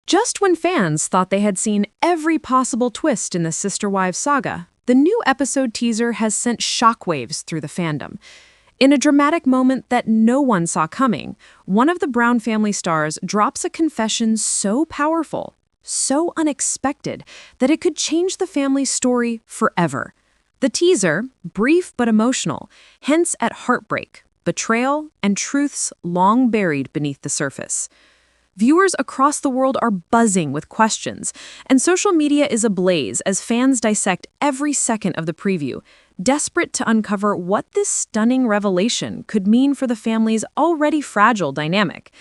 Just when fans thought they had seen every possible twist in the Sister Wives saga, the new episode teaser has sent shockwaves through the fandom. In a dramatic moment that no one saw coming, one of the Brown family stars drops a confession so powerful, so unexpected, that it could change the family's story forever. The teaser, brief but emotional, hints at heartbreak, betrayal, and truths long buried beneath the surface. Viewers across the world are buzzing with questions, and social media is ablaze as fans dissect every second of the preview, desperate to uncover what this stunning revelation could mean for the family's already fragile dynamic.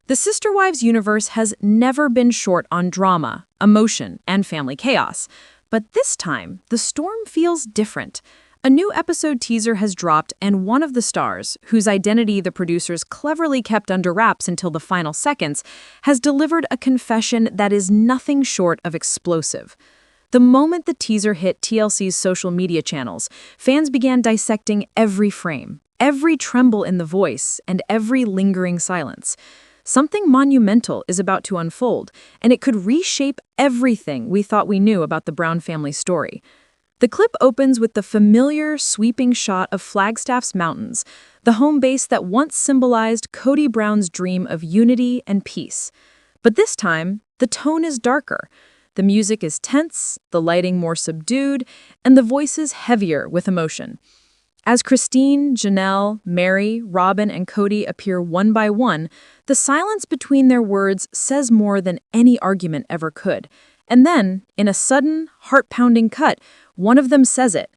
The Sister Wives universe has never been short on drama, emotion, and family chaos, but this time, the storm feels different. A new episode teaser has dropped, and one of the stars, whose identity the producers cleverly kept under wraps until the final seconds, has delivered a confession that is nothing short of explosive. The moment the teaser hit TLC's social media channels, fans began dissecting every frame, every tremble in the voice, and every lingering silence. Something monumental is about to unfold, and it could reshape everything we thought we knew about the Brown family story. The clip opens with the familiar, sweeping shot of Flagstaff's mountains, the home base that once symbolized Kody Brown's dream of unity and peace. But this time, the tone is darker. The music is tense, the lighting more subdued, and the voices heavier with emotion. As Christine, Janelle, Mary, Robin, and Kody appear one by one, the silence between their words says more than any argument ever could. And then, in a sudden, heart-pounding cut, one of them says it.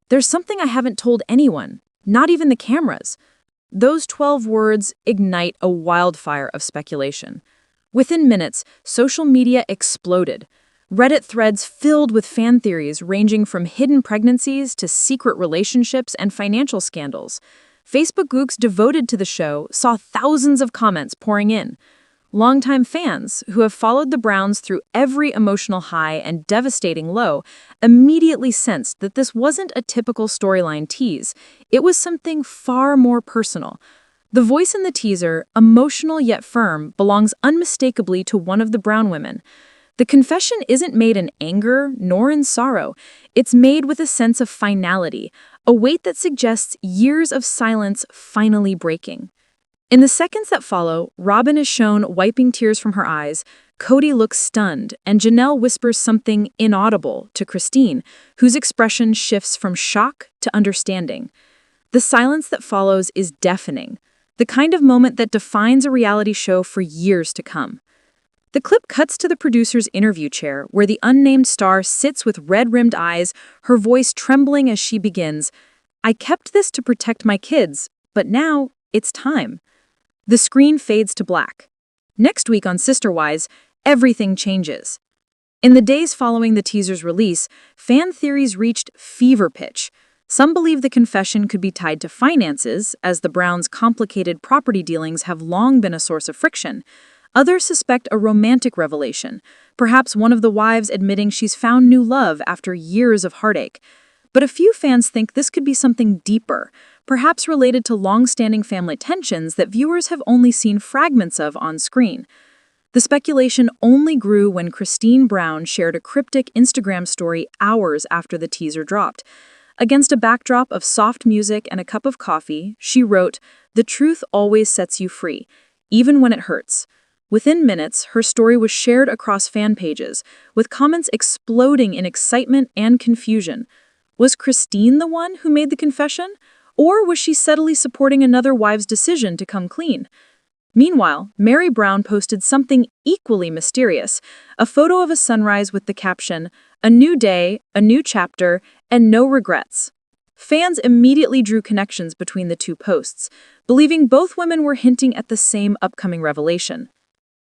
"There's something I haven't told anyone, not even the cameras." Those 12 words ignite a wildfire of speculation. Within minutes, social media exploded. Reddit threads filled with fan theories ranging from hidden pregnancies to secret relationships and financial scandals. Facebook groups devoted to the show saw thousands of comments pouring in. Longtime fans, who have followed the Browns through every emotional high and devastating low, immediately sensed that this wasn't a typical storyline tease. It was something far more personal. The voice in the teaser, emotional yet firm, belongs unmistakably to one of the Brown women. The confession isn't made in anger nor in sorrow. It's made with a sense of finality, a weight that suggests years of silence finally breaking. In the seconds that follow, Robin is shown wiping tears from her eyes, Kody looks stunned, and Janelle whispers something inaudible to Christine, whose expression shifts from shock to understanding. The silence that follows is deafening, the kind of moment that defines a reality show for years to come. The clip cuts to the producer's interview chair, where the unnamed star sits with red-rimmed eyes, her voice trembling as she begins, "I kept this to protect my kids, but now it's time." The screen fades to black. Next week on Sister Wives, everything changes. In the days following the teaser's release, fan theories reached fever pitch. Some believe the confession could be tied to finances, as the Browns' complicated property dealings have long been a source of friction. Others suspect a romantic revelation, perhaps one of the wives admitting she's found new love after years of heartache. But a few fans think this could be something deeper, perhaps related to long-standing family tensions that viewers have only seen fragments of on screen. The speculation only grew when Christine Brown shared a cryptic Instagram story hours after the teaser dropped. Against a backdrop of soft music and a cup of coffee, she wrote, "The truth always sets you free, even when it hurts." Within minutes, her story was shared across fan pages, with comments exploding in excitement and confusion. Was Christine the one who made the confession? Or was she subtly supporting another wife's decision to come clean? Meanwhile, Mary Brown posted something equally mysterious, a photo of a sunrise with the caption, "A new day, a new chapter, and no regrets." Fans immediately drew connections between the two posts, believing both women were hinting at the same upcoming revelation.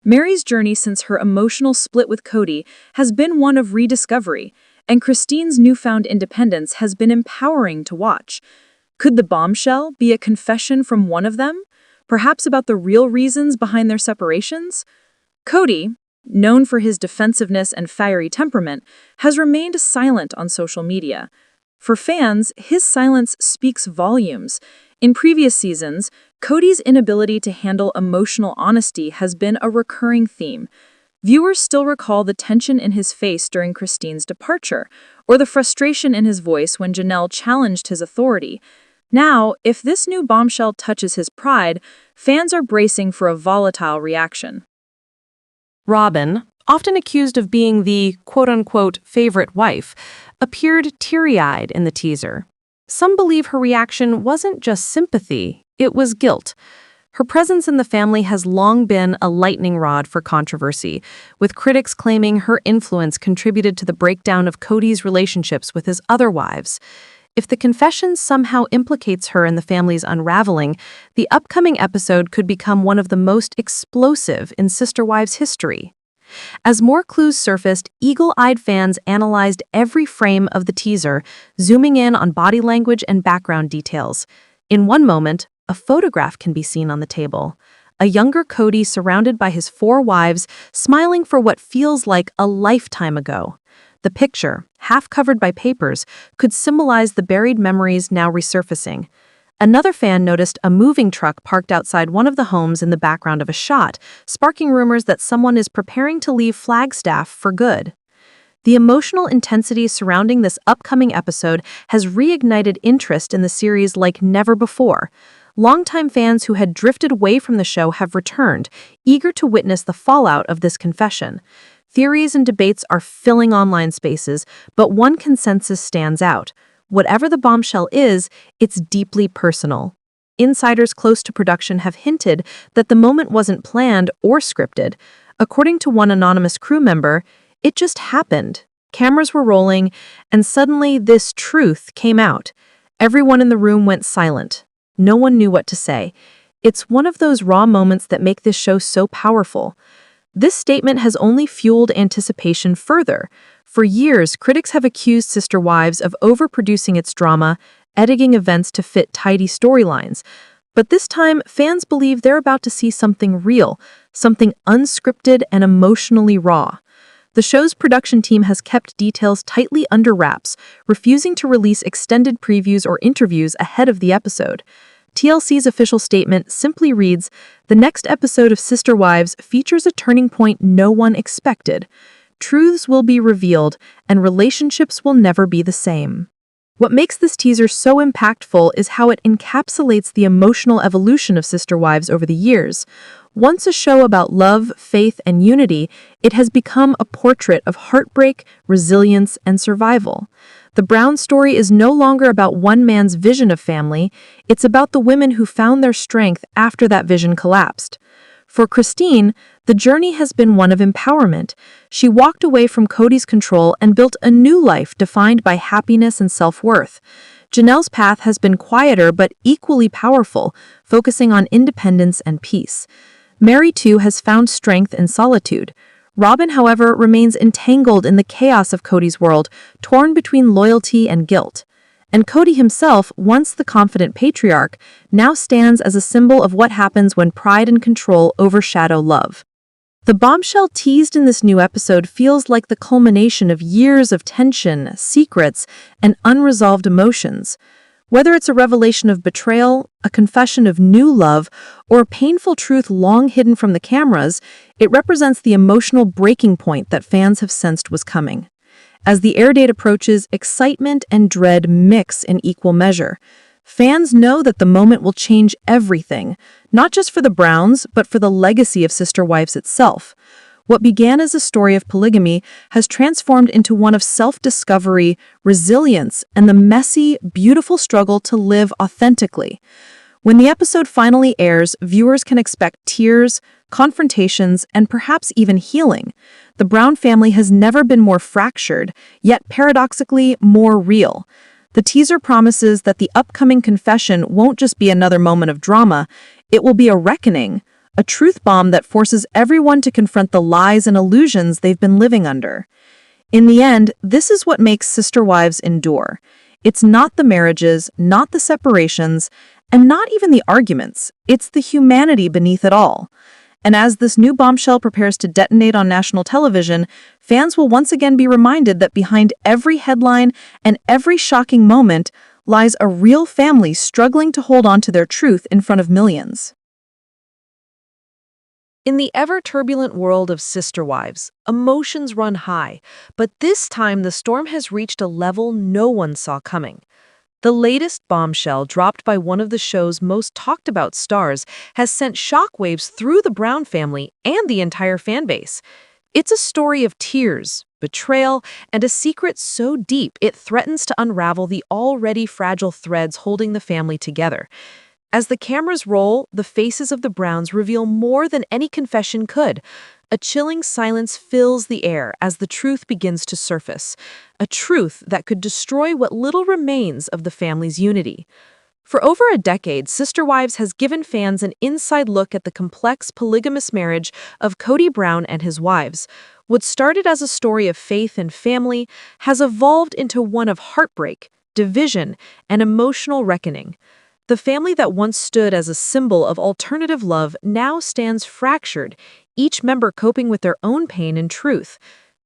Mary's journey since her emotional split with Kody has been one of rediscovery, and Christine's newfound independence has been empowering to watch. Could the bombshell be a confession from one of them, perhaps about the real reasons behind their separations? Kody, known for his defensiveness and fiery temperament, has remained silent on social media. For fans, his silence speaks volumes. In previous seasons, Kody's inability to handle emotional honesty has been a recurring theme. Viewers still recall the tension in his face during Christine's departure, or the frustration in his voice when Janelle challenged his authority. Now, if this new bombshell touches his pride, fans are bracing for a volatile reaction. Robin, often accused of being the quote-unquote favorite wife, appeared teary-eyed in the teaser. Some believe her reaction wasn't just sympathy, it was guilt. Her presence in the family has long been a lightning rod for controversy, with critics claiming her influence contributed to the breakdown of Cody's relationships with his other wives. If the confession somehow implicates her in the family's unraveling, the upcoming episode could become one of the most explosive in Sister Wives history. As more clues surfaced, eagle-eyed fans analyzed every frame of the teaser, zooming in on body language and background details. In one moment, a photograph can be seen on the table. A younger Cody surrounded by his 4 wives, smiling for what feels like a lifetime ago. The picture, half covered by papers, could symbolize the buried memories now resurfacing. Another fan noticed a moving truck parked outside one of the homes in the background of a shot, sparking rumors that someone is preparing to leave Flagstaff for good. The emotional intensity surrounding this upcoming episode has reignited interest in the series like never before. Longtime fans who had drifted away from the show have returned, eager to witness the fallout of this confession. Theories and debates are filling online spaces, but one consensus stands out. Whatever the bombshell is, it's deeply personal. Insiders close to production have hinted that the moment wasn't planned or scripted. According to one anonymous crew member, it just happened. Cameras were rolling, and suddenly this truth came out. Everyone in the room went silent. No one knew what to say. It's one of those raw moments that make this show so powerful. This statement has only fueled anticipation further. For years, critics have accused Sister Wives of overproducing its drama, editing events to fit tidy storylines. But this time, fans believe they're about to see something real, something unscripted and emotionally raw. The show's production team has kept details tightly under wraps, refusing to release extended previews or interviews ahead of the episode. TLC's official statement simply reads, "The next episode of Sister Wives features a turning point no one expected. Truths will be revealed, and relationships will never be the same." What makes this teaser so impactful is how it encapsulates the emotional evolution of Sister Wives over the years. Once a show about love, faith, and unity, it has become a portrait of heartbreak, resilience, and survival. The Brown story is no longer about one man's vision of family, it's about the women who found their strength after that vision collapsed. For Christine, the journey has been one of empowerment. She walked away from Cody's control and built a new life defined by happiness and self-worth. Janelle's path has been quieter but equally powerful, focusing on independence and peace. Mary, too, has found strength in solitude. Robin, however, remains entangled in the chaos of Cody's world, torn between loyalty and guilt. And Cody himself, once the confident patriarch, now stands as a symbol of what happens when pride and control overshadow love. The bombshell teased in this new episode feels like the culmination of years of tension, secrets, and unresolved emotions. Whether it's a revelation of betrayal, a confession of new love, or a painful truth long hidden from the cameras, it represents the emotional breaking point that fans have sensed was coming. As the air date approaches, excitement and dread mix in equal measure. Fans know that the moment will change everything, not just for the Browns, but for the legacy of Sister Wives itself. What began as a story of polygamy has transformed into one of self-discovery, resilience, and the messy, beautiful struggle to live authentically. When the episode finally airs, viewers can expect tears, confrontations, and perhaps even healing. The Brown family has never been more fractured, yet paradoxically more real. The teaser promises that the upcoming confession won't just be another moment of drama, it will be a reckoning, a truth bomb that forces everyone to confront the lies and illusions they've been living under. In the end, this is what makes Sister Wives endure. It's not the marriages, not the separations, and not even the arguments. It's the humanity beneath it all. And as this new bombshell prepares to detonate on national television, fans will once again be reminded that behind every headline and every shocking moment lies a real family struggling to hold on to their truth in front of millions. In the ever-turbulent world of sister wives, emotions run high, but this time the storm has reached a level no one saw coming. The latest bombshell dropped by one of the show's most talked-about stars has sent shockwaves through the Brown family and the entire fanbase. It's a story of tears, betrayal, and a secret so deep it threatens to unravel the already fragile threads holding the family together. As the cameras roll, the faces of the Browns reveal more than any confession could. A chilling silence fills the air as the truth begins to surface, a truth that could destroy what little remains of the family's unity. For over a decade, Sister Wives has given fans an inside look at the complex polygamous marriage of Kody Brown and his wives. What started as a story of faith and family has evolved into one of heartbreak, division, and emotional reckoning. The family that once stood as a symbol of alternative love now stands fractured, each member coping with their own pain and truth.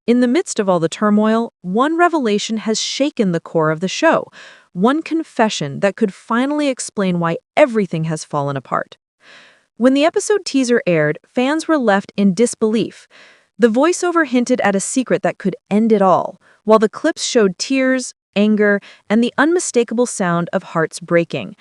In the midst of all the turmoil, one revelation has shaken the core of the show, one confession that could finally explain why everything has fallen apart. When the episode teaser aired, fans were left in disbelief. The voiceover hinted at a secret that could end it all, while the clips showed tears, anger, and the unmistakable sound of hearts breaking.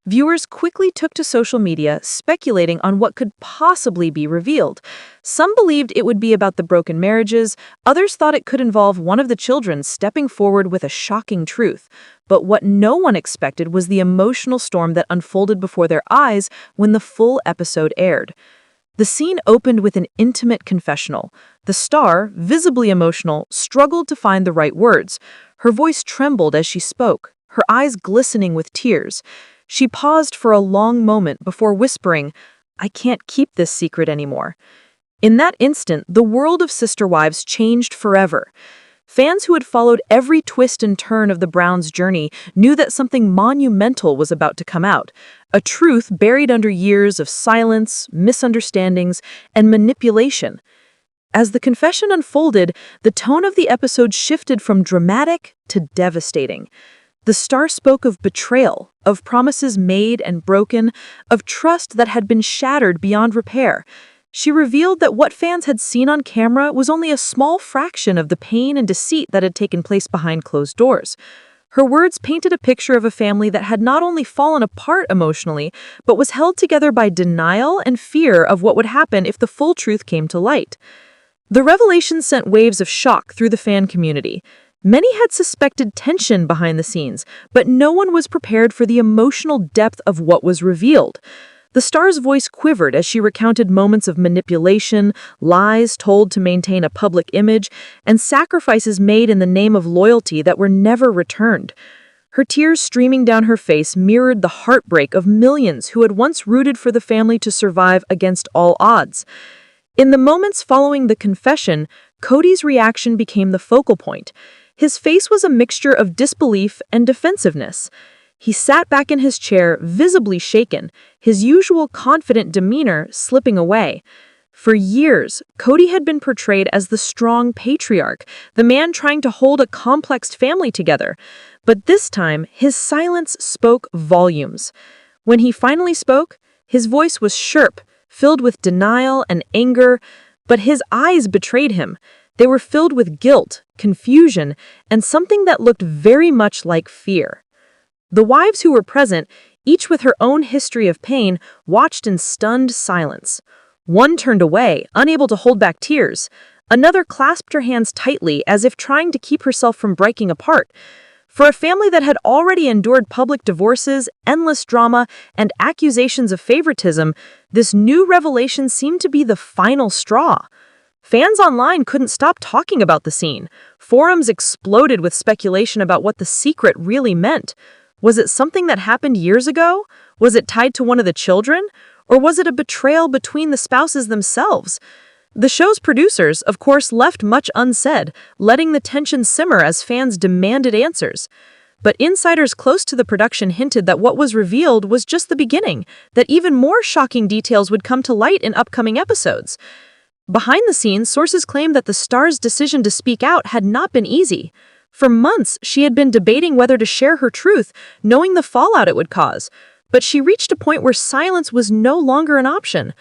Viewers quickly took to social media, speculating on what could possibly be revealed. Some believed it would be about the broken marriages, others thought it could involve one of the children stepping forward with a shocking truth. But what no one expected was the emotional storm that unfolded before their eyes when the full episode aired. The scene opened with an intimate confessional. The star, visibly emotional, struggled to find the right words. Her voice trembled as she spoke, her eyes glistening with tears. She paused for a long moment before whispering, "I can't keep this secret anymore." In that instant, the world of Sister Wives changed forever. Fans who had followed every twist and turn of the Browns' journey knew that something monumental was about to come out, a truth buried under years of silence, misunderstandings, and manipulation. As the confession unfolded, the tone of the episode shifted from dramatic to devastating. The star spoke of betrayal, of promises made and broken, of trust that had been shattered beyond repair. She revealed that what fans had seen on camera was only a small fraction of the pain and deceit that had taken place behind closed doors. Her words painted a picture of a family that had not only fallen apart emotionally, but was held together by denial and fear of what would happen if the full truth came to light. The revelation sent waves of shock through the fan community. Many had suspected tension behind the scenes, but no one was prepared for the emotional depth of what was revealed. The star's voice quivered as she recounted moments of manipulation, lies told to maintain a public image, and sacrifices made in the name of loyalty that were never returned. Her tears streaming down her face mirrored the heartbreak of millions who had once rooted for the family to survive against all odds. In the moments following the confession, Kody's reaction became the focal point. His face was a mixture of disbelief and defensiveness. He sat back in his chair, visibly shaken, his usual confident demeanor slipping away. For years, Kody had been portrayed as the strong patriarch, the man trying to hold a complex family together. But this time, his silence spoke volumes. When he finally spoke, his voice was sharp, filled with denial and anger, but his eyes betrayed him. They were filled with guilt, confusion, and something that looked very much like fear. The wives who were present, each with her own history of pain, watched in stunned silence. One turned away, unable to hold back tears. Another clasped her hands tightly, as if trying to keep herself from breaking apart. For a family that had already endured public divorces, endless drama, and accusations of favoritism, this new revelation seemed to be the final straw. Fans online couldn't stop talking about the scene. Forums exploded with speculation about what the secret really meant. Was it something that happened years ago? Was it tied to one of the children? Or was it a betrayal between the spouses themselves? The show's producers, of course, left much unsaid, letting the tension simmer as fans demanded answers. But insiders close to the production hinted that what was revealed was just the beginning, that even more shocking details would come to light in upcoming episodes. Behind the scenes, sources claim that the star's decision to speak out had not been easy. For months, she had been debating whether to share her truth, knowing the fallout it would cause. But she reached a point where silence was no longer an option.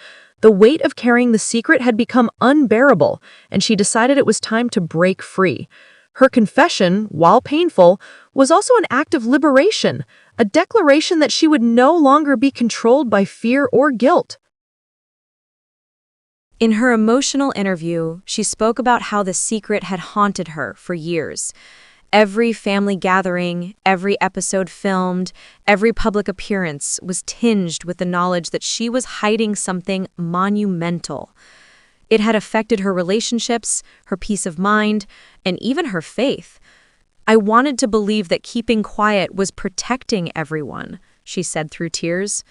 The weight of carrying the secret had become unbearable, and she decided it was time to break free. Her confession, while painful, was also an act of liberation, a declaration that she would no longer be controlled by fear or guilt. In her emotional interview, she spoke about how the secret had haunted her for years. Every family gathering, every episode filmed, every public appearance was tinged with the knowledge that she was hiding something monumental. It had affected her relationships, her peace of mind, and even her faith. "I wanted to believe that keeping quiet was protecting everyone," she said through tears.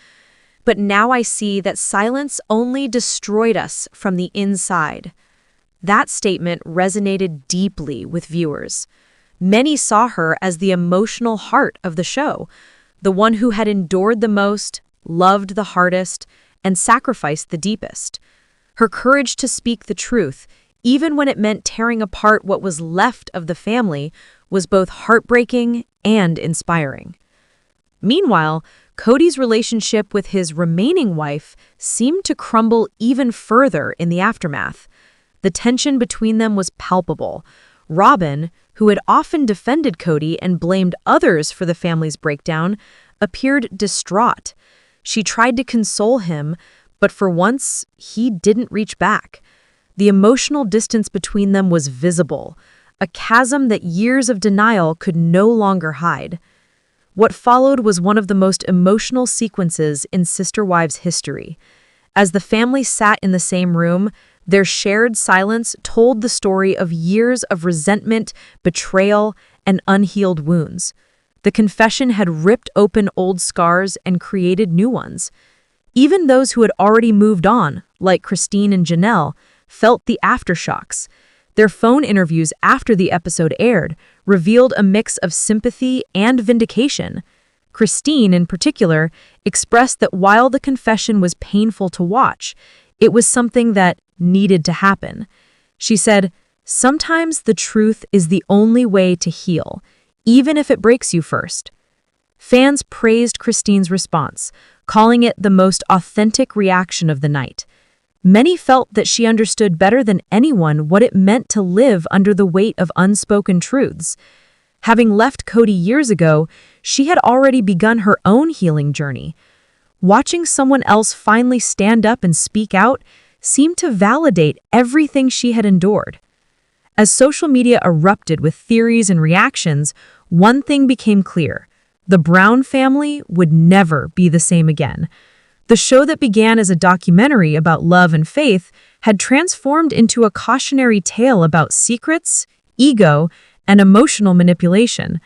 "But now I see that silence only destroyed us from the inside." That statement resonated deeply with viewers. Many saw her as the emotional heart of the show, the one who had endured the most, loved the hardest, and sacrificed the deepest. Her courage to speak the truth, even when it meant tearing apart what was left of the family, was both heartbreaking and inspiring. Meanwhile, Cody's relationship with his remaining wife seemed to crumble even further in the aftermath. The tension between them was palpable. Robin, who had often defended Cody and blamed others for the family's breakdown, appeared distraught. She tried to console him, but for once, he didn't reach back. The emotional distance between them was visible, a chasm that years of denial could no longer hide. What followed was one of the most emotional sequences in Sister Wives history. As the family sat in the same room, their shared silence told the story of years of resentment, betrayal, and unhealed wounds. The confession had ripped open old scars and created new ones. Even those who had already moved on, like Christine and Janelle, felt the aftershocks. Their phone interviews after the episode aired revealed a mix of sympathy and vindication. Christine, in particular, expressed that while the confession was painful to watch, it was something that needed to happen. She said, "Sometimes the truth is the only way to heal, even if it breaks you first." Fans praised Christine's response, calling it the most authentic reaction of the night. Many felt that she understood better than anyone what it meant to live under the weight of unspoken truths. Having left Cody years ago, she had already begun her own healing journey. Watching someone else finally stand up and speak out seemed to validate everything she had endured. As social media erupted with theories and reactions, one thing became clear: the Brown family would never be the same again. The show that began as a documentary about love and faith had transformed into a cautionary tale about secrets, ego, and emotional manipulation.